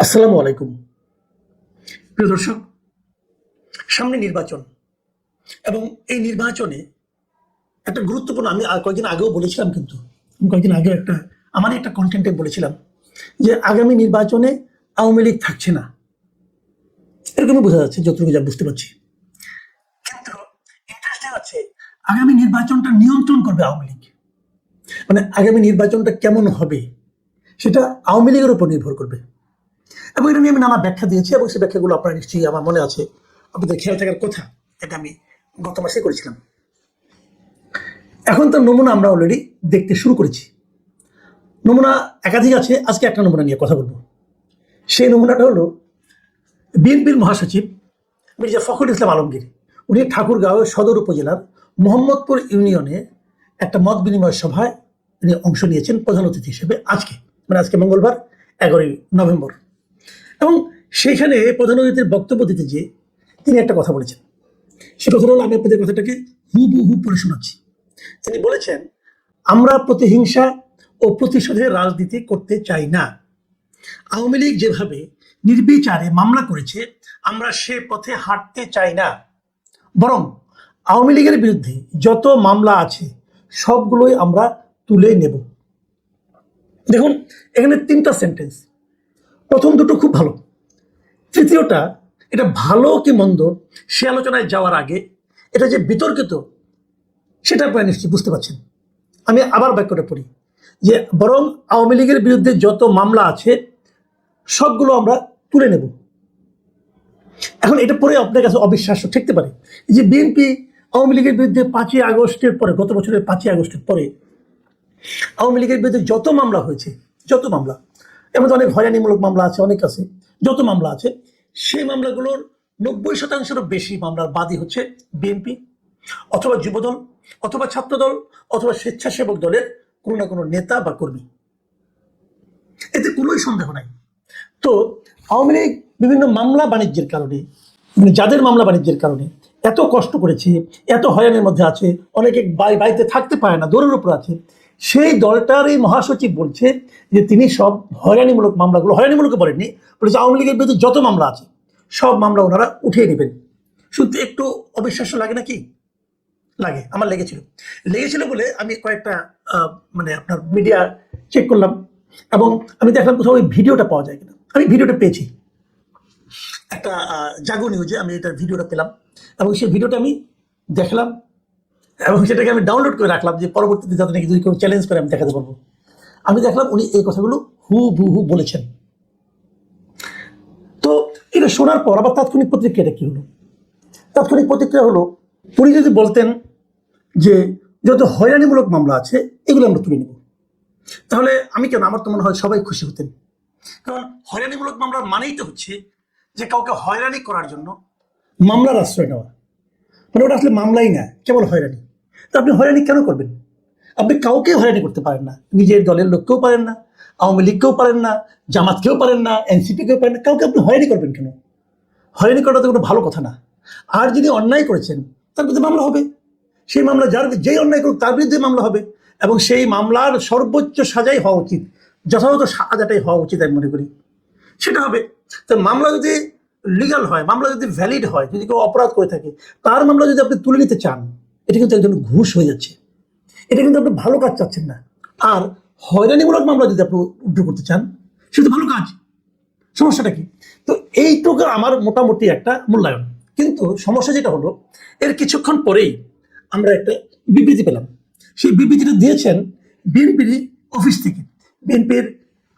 আসসালামু আলাইকুম প্রিয় দর্শক। সামনে নির্বাচন এবং এই নির্বাচনে একটা গুরুত্বপূর্ণ, আমি কয়েকদিন আগেও বলেছিলাম, কিন্তু আমি কয়েকদিন আগে একটা কন্টেন্টে বলেছিলাম যে আগামী নির্বাচনে আওয়ামী লীগ থাকছে না, এরকমই বোঝা যাচ্ছে যতটুকু যা বুঝতে পারছি। কিন্তু ইন্টারেস্টিং আছে, আগামী নির্বাচনটা নিয়ন্ত্রণ করবে আওয়ামী লীগ। মানে আগামী নির্বাচনটা কেমন হবে সেটা আওয়ামী লীগের উপর নির্ভর করবে। এবং এটা নিয়ে আমি নানা ব্যাখ্যা দিয়েছি এবং সেই ব্যাখ্যাগুলো আপনারা নিশ্চয়ই আমার মনে আছে, আপনাদের খেয়াল থাকার কথা। এটা আমি গত মাসে করেছিলাম। এখন তার নমুনা আমরা অলরেডি দেখতে শুরু করেছি। নমুনা একাধিক আছে, আজকে একটা নমুনা নিয়ে কথা বলবো। সেই নমুনাটা হলো বিএনপির মহাসচিব মির্জা ফখরুল ইসলাম আলমগীর। উনি ঠাকুরগাঁও সদর উপজেলার মোহাম্মদপুর ইউনিয়নে একটা মত বিনিময় সভায় তিনি অংশ নিয়েছেন প্রধান অতিথি হিসেবে আজকে মঙ্গলবার 11ই নভেম্বর। এবং সেইখানে প্রধান অতিথির বক্তব্য দিতে গিয়ে তিনি একটা কথা বলেছেন। সে কথাটা হলো, আমি আপনাদের কথাটাকে হুবহু পড়ে শোনাচ্ছি। তিনি বলেছেন, আমরা প্রতিহিংসা ও প্রতিশোধের রাজনীতি করতে চাই না। আওয়ামী লীগ যেভাবে নির্বিচারে মামলা করেছে, আমরা সে পথে হাঁটতে চাই না। বরং আওয়ামী লীগের বিরুদ্ধে যত মামলা আছে সবগুলোই আমরা তুলে নেব। দেখুন, এখানে 3টা সেন্টেন্স। প্রথম দুটো খুব ভালো, তৃতীয়টা এটা ভালো কি মন্দ সে আলোচনায় যাওয়ার আগে এটা যে বিতর্কিত সেটা আপনারা নিশ্চয়ই বুঝতে পারছেন। আমি আবার বাক্যটা পড়ি, যে বরং আওয়ামী লীগের বিরুদ্ধে যত মামলা আছে সবগুলো আমরা তুলে নেব। এখন এটা পরে আপনার কাছে অবিশ্বাস্য ঠেকতে পারে যে বিএনপি আওয়ামী লীগের বিরুদ্ধে 5ই আগস্টের পরে, গত বছরের 5ই আগস্টের পরে আওয়ামী লীগের বিরুদ্ধে যত মামলা হয়েছে, যত মামলা, এর মধ্যে অনেক হয়রানিমূলক মামলা আছে, অনেক আছে, যত মামলা আছে সেই মামলাগুলোর 90%-এরও বেশি মামলার বাদী হচ্ছে বিএনপি অথবা যুবদল অথবা ছাত্রদল অথবা স্বেচ্ছাসেবক দলের কোনো না কোনো নেতা বা কর্মী। এতে কোনোই সন্দেহ নাই। তো আওয়ামী লীগ বিভিন্ন মামলা বাণিজ্যের কারণে, মানে যাদের মামলা বাণিজ্যের কারণে এত কষ্ট করেছে, এত হয়রানির মধ্যে আছে, অনেকে বাড়িতে থাকতে পারে না, দৌড়ের উপর আছে, সেই দলটার এই মহাসচিব বলছে যে তিনি সব হয়রানিমূলক মামলাগুলো, হয়রানিমূলক বলেননি, বলেছে আওয়ামী লীগের বিরুদ্ধে যত মামলা আছে সব মামলা ওনারা উঠিয়ে নেবেন। শুনতে একটু অবিশ্বাস্য লাগে নাকি? লাগে, আমার লেগেছিল বলে আমি কয়েকটা মানে আপনার মিডিয়া চেক করলাম এবং আমি দেখলাম কোথাও ওই ভিডিওটা পাওয়া যায় কিনা। আমি ভিডিওটা পেয়েছি, একটা জাগো নিউজে আমি এটার ভিডিওটা পেলাম এবং সেই ভিডিওটা আমি দেখলাম এবং সেটাকে আমি ডাউনলোড করে রাখলাম যে পরবর্তীতে যাতে নাকি যদি কেউ চ্যালেঞ্জ করে আমি দেখাতে পারবো। আমি দেখলাম উনি এই কথাগুলো হুবহু বলেছেন। তো এটা শোনার পর আবার তাৎক্ষণিক প্রতিক্রিয়াটা কি হলো? তাৎক্ষণিক প্রতিক্রিয়া হলো, উনি যদি বলতেন যে যত হয়রানিমূলক মামলা আছে এগুলো আমরা তুলে নেব, তাহলে আমি কেন, আমার তো মনে হয় সবাই খুশি হতেন। কারণ হয়রানিমূলক মামলার মানেই তো হচ্ছে যে কাউকে হয়রানি করার জন্য মামলার আশ্রয় নেওয়া। মানে ওটা আসলে মামলাই না, কেবল হয়রানি। তো আপনি হয়রানি কেন করবেন? আপনি কাউকে হয়রানি করতে পারেন না, নিজের দলের লোককেও পারেন না, আওয়ামী লীগকেও পারেন না, জামাতকেও পারেন না, এনসিপিকেও পারেন না, কাউকে আপনি হয়রানি করবেন কেন? হয়রানি করাটা তো কোনো ভালো কথা না। আর যিনি অন্যায় করেছেন তার বিরুদ্ধে মামলা হবে, সেই মামলা যেই অন্যায় করুক তার বিরুদ্ধে মামলা হবে এবং সেই মামলার সর্বোচ্চ সাজাই হওয়া উচিত, যথাযথ সাজাটাই হওয়া উচিত আমি মনে করি, সেটা হবে। তো মামলা যদি লিগাল হয়, মামলা যদি ভ্যালিড হয়, যদি কেউ অপরাধ করে থাকে তার মামলা যদি আপনি তুলে নিতে চান, এটা কিন্তু একজন ঘুষ হয়ে যাচ্ছে, এটা কিন্তু আপনি ভালো কাজ চাচ্ছেন না। আর হয়রানিমূলক মামলা যদি আপনি উদ্ধার করতে চান সেটা ভালো কাজ, সমস্যাটা কি? তো এইটুকু আমার মোটামুটি একটা মূল্যায়ন। কিন্তু সমস্যা যেটা হলো, এর কিছুক্ষণ পরেই আমরা একটা বিবৃতি পেলাম। সেই বিবৃতিটা দিয়েছেন বিএনপির অফিস থেকে, বিএনপির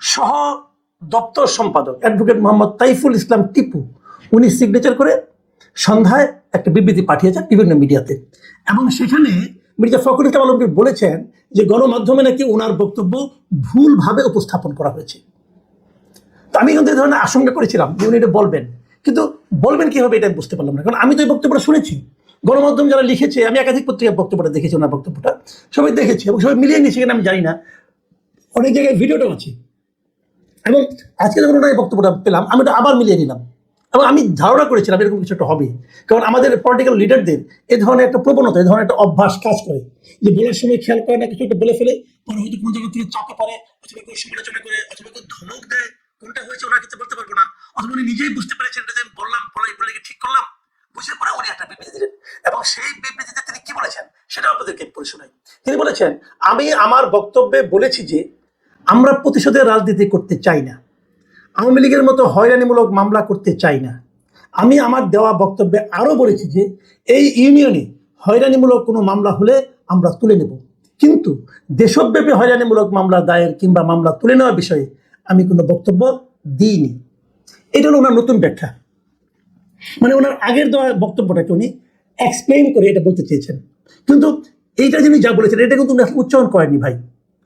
সহ দপ্তর সম্পাদক অ্যাডভোকেট মোহাম্মদ তাইফুল ইসলাম টিপু। উনি সিগনেচার করে সন্ধ্যায় একটা বিবৃতি পাঠিয়েছেন বিভিন্ন মিডিয়াতে এবং সেখানে মির্জা ফখরুল ইসলাম আলমগীর বলেছেন যে গণমাধ্যমে নাকি ওনার বক্তব্য ভুলভাবে উপস্থাপন করা হয়েছে। তো আমি কিন্তু এই ধরনের আশঙ্কা করেছিলাম যে উনি এটা বলবেন, কিন্তু বলবেন কিভাবে এটা বুঝতে পারলাম না, কারণ আমি তো এই বক্তব্যটা শুনেছি। গণমাধ্যম যারা লিখেছে, আমি একাধিক পত্রিকার বক্তব্যটা দেখেছি, ওনার বক্তব্যটা সবাই দেখেছি এবং সবাই মিলিয়ে নিয়েছে কিনা আমি জানি না, অনেক জায়গায় ভিডিওটাও আছে। এবং আজকে যখন ওনার বক্তব্যটা পেলাম আমি ওটা আবার মিলিয়ে নিলাম এবং আমি ধারণা করেছিলাম এরকম কিছু একটা হবে, কারণ আমাদের পলিটিক্যাল লিডারদের এ ধরনের একটা প্রবণতা, এ ধরনের একটা অভ্যাস কাজ করে যে বলার সময় খেয়াল করে না, কিছু একটা বলে ফেলে, পরে হয়তো কোনো জায়গা থেকে চাপে পড়ে অথবা কেউ সমালোচনা করে অথবা কেউ ধমক দেয় কোনটা হয়েছে ওনার ক্ষেত্রে বলতে পারবো না, অথবা উনি নিজেই বুঝতে পেরেছেন এটা যে আমি বললাম বলে কি ঠিক করলাম, বুঝে পরে উনি একটা বিবৃতি দিলেন। এবং সেই বিবৃতিতে তিনি কি বলেছেন সেটা আপনাদেরকে পড়ে শোনাই। তিনি বলেছেন, আমি আমার বক্তব্যে বলেছি যে আমরা প্রতিশোধের রাজনীতি করতে চাই না, আওয়ামী লীগের মতো হয়রানিমূলক মামলা করতে চাই না। আমি আমার দেওয়া বক্তব্যে আরো বলেছি যে এই ইউনিয়নে হয়রানিমূলক কোনো মামলা হলে আমরা তুলে নেব, কিন্তু দেশব্যাপী হয়রানিমূলক মামলা দায়ের কিংবা মামলা তুলে নেওয়ার বিষয়ে আমি কোনো বক্তব্য দিইনি। এটা হলো ওনার নতুন ব্যাখ্যা, মানে ওনার আগের দেওয়া বক্তব্যটাকে উনি এক্সপ্লেইন করে এটা বলতে চেয়েছেন। কিন্তু এইটা যিনি যা বলেছেন এটা কিন্তু উনি আসলে উচ্চারণ করেননি ভাই।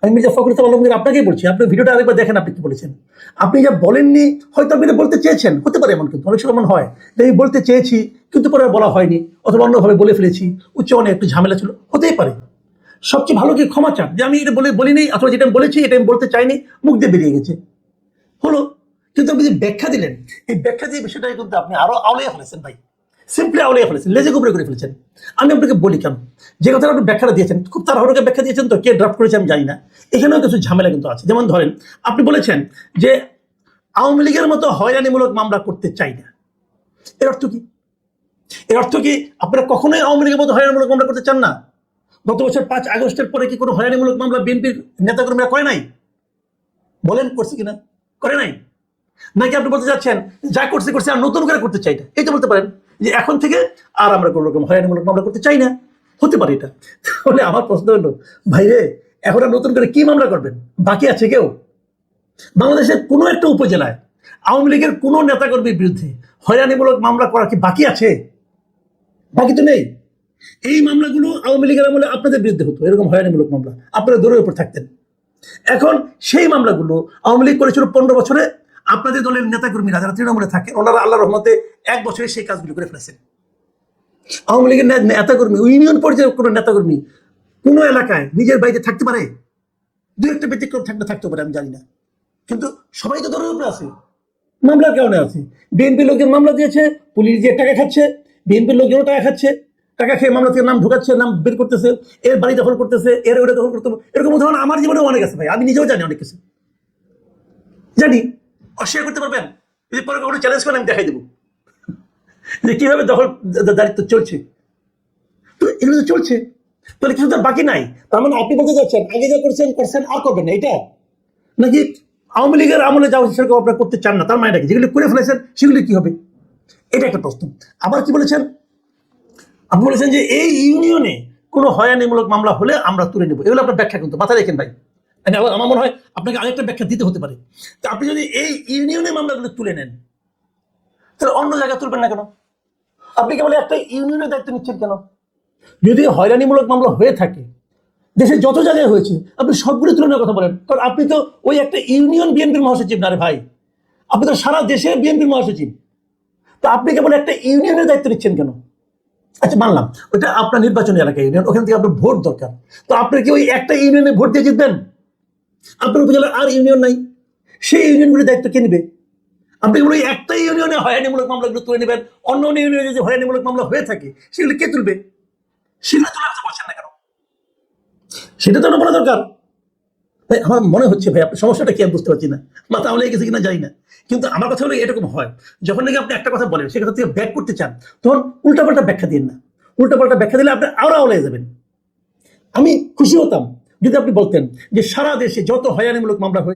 আমি মির্জা ফখরুল ইসলাম আলমগীর আপনাকেই বলছি, আপনি ভিডিওটা আরেকবার দেখেন, আপনি কি বলেছেন। আপনি যা বলেননি হয়তো আপনি এটা বলতে চেয়েছেন, হতে পারে এমন, কিন্তু অনেক সময় এমন হয় যে আমি বলতে চেয়েছি কিন্তু পরে আর বলা হয়নি, অথবা অন্যভাবে বলে ফেলেছি, উচ্চারণে একটু ঝামেলা ছিল, হতেই পারে। সবচেয়ে ভালো কি ক্ষমা চান যে আমি এটা বলিনি, অথবা যেটা আমি বলেছি এটা আমি বলতে চাইনি, মুখ দিয়ে বেরিয়ে গেছে, হলো। কিন্তু আপনি যে ব্যাখ্যা দিলেন, এই ব্যাখ্যা দিয়ে বিষয়টাকে কিন্তু আপনি আরো আউলিয়া ফেলেছেন ভাই, সিম্পলি আউলিয়া ফেলেছেন, লেজে গুবরে করে ফেলেছেন। আমি আপনাকে বলি কেন, যে কথাটা আপনি ব্যাখ্যাটা দিয়েছেন খুব তাড়াহুড়োকে ব্যাখ্যা দিয়েছেন, তো কে ড্রাফট করেছে আমি জানি না, এখানেও কিছু ঝামেলা কিন্তু আছে। যেমন ধরেন আপনি বলেছেন যে আওয়ামী লীগের মতো হয়রানিমূলক মামলা করতে চাই না, এর অর্থ কি? এর অর্থ কি আপনারা কখনোই আওয়ামী লীগের মতো হয়রানিমূলক মামলা করতে চান না? গত বছর 5 আগস্টের পরে কি কোনো হয়রানিমূলক মামলা বিএনপির নেতাকর্মীরা করে নাই? বলেন করছে কিনা? করে নাই? নাকি আপনি বলতে চাচ্ছেন যা করছে আর নতুন করে করতে চাই না? এই তো বলতে পারেন যে এখন থেকে আর আমরা কোনো রকম হয়রানিমূলক মামলা করতে চাই না, হতে পারে এটা। তাহলে আমার প্রশ্ন হলো, ভাইরে এখন আর নতুন করে কি মামলা করবেন? বাকি আছে কেউ? বাংলাদেশের কোনো একটা উপজেলায় আওয়ামী লীগের কোনো নেতাকর্মীর বিরুদ্ধে হয়রানিমূলক মামলা করা কি বাকি আছে? বাকি তো নেই। এই মামলাগুলো আওয়ামী লীগের আমলে আপনাদের বিরুদ্ধে হতো, এরকম হয়রানিমূলক মামলা, আপনারা দৌড়ের উপর থাকতেন। এখন সেই মামলাগুলো আওয়ামী লীগ করেছিল 15 বছরে, আপনাদের দলের নেতাকর্মীরা যারা তৃণমূলে থাকে ওনারা আল্লাহ রহমতে 1 বছরে সেই কাজগুলো করে ফেলেছেন। আওয়ামী লীগের নেতাকর্মী, ইউনিয়ন পর্যায়ে কোনো নেতাকর্মী কোনো এলাকায় নিজের বাড়িতে থাকতে পারে? দু একটা ব্যতিক্রম থাকতে পারে, আমি জানি না, কিন্তু সবাই তো দলের উপরে আছে, মামলার কারণে আছে। বিএনপি লোকজন মামলা দিয়েছে, পুলিশ দিয়ে টাকা খাচ্ছে, বিএনপির লোকজনও টাকা খাচ্ছে, টাকা খেয়ে মামলা থেকে নাম ঢোকাচ্ছে, নাম বের করতেছে, এর বাড়ি দখল করতেছে, এর ওটা দখল করতে। এরকম উদাহরণ আমার জীবনে অনেক আছে ভাই, আমি নিজেও জানি অনেক কিছু, জানি। অস্বীকার করতে পারবেন? যদি পরে কখনো চ্যালেঞ্জ করেন আমি দেখাই দেবো যে কিভাবে দখল দায়িত্ব চলছে। তো এগুলো তো চলছে, তাহলে কিছু তো বাকি নাই। তার মানে আপনি বলতে চাচ্ছেন আগে যা করছেন আর করবেন না, এটা নাকি আওয়ামী লীগের আমলে যা হচ্ছে সেরকম আপনারা করতে চান না? তার মানে কি যেগুলি করে ফেলেছেন সেগুলি কি হবে? এটা একটা প্রশ্ন। আবার কি বলেছেন? আপনি বলেছেন যে এই ইউনিয়নে কোনো হয়রানিমূলক মামলা হলে আমরা তুলে নেব, এগুলো আপনার ব্যাখ্যা কিন্তু মাথায় রেখেন ভাই। আমার মনে হয় আপনাকে আরেকটা ব্যাখ্যা দিতে হতে পারে। তো আপনি যদি এই ইউনিয়নে মামলাগুলো তুলে নেন তাহলে অন্য জায়গায় তুলবেন না কেন? আপনি কেবল একটা ইউনিয়নের দায়িত্ব নিচ্ছেন কেন? যদি হয়রানিমূলক মামলা হয়ে থাকে, দেশে যত জায়গায় হয়েছে, আপনি সবগুলো তুলনার কথা বলেন। কারণ আপনি তো ওই একটা ইউনিয়ন বিএনপির মহাসচিব না রে ভাই, আপনি তো সারা দেশের বিএনপির মহাসচিব। তো আপনি কেবল একটা ইউনিয়নের দায়িত্ব নিচ্ছেন কেন? আচ্ছা মানলাম ওইটা আপনার নির্বাচনী এলাকা ইউনিয়ন, ওখান থেকে আপনার ভোট দরকার, তো আপনি কি ওই একটা ইউনিয়নে ভোট দিয়ে জিতবেন? আপনার উপজেলার আর ইউনিয়ন নাই, সেই ইউনিয়নগুলির দায়িত্ব কে নেবে? আপনি ওই একটা ইউনিয়নে হয়রানিমূলক মামলাগুলো তুলে নেবেন, অন্য অন্য ইউনিয়নে যদি হয়রানিমূলক মামলা হয়ে থাকে সেগুলো কে তুলবে? সেগুলো তুলে আনতে পারছেন না কেন? সেটা তো বলা দরকার। ভাই আমার মনে হচ্ছে ভাই আপনার সমস্যাটা কি আমি বুঝতে পারছি না, মাথা আমলে গেছে কিনা জানি না, কিন্তু আমার কথা হলো এরকম হয় যখন নাকি আপনি একটা কথা বলেন সে কথা থেকে ব্যাক করতে চান, তখন উল্টাপাল্টা ব্যাখ্যা দিন না। উল্টাপাল্টা ব্যাখ্যা দিলে আপনি আরো আওলায় যাবেন। আমি খুশি হতাম যদি আপনি বলতেন যে সারা দেশে যত হয়রানিমূলক মামলা হয়েছে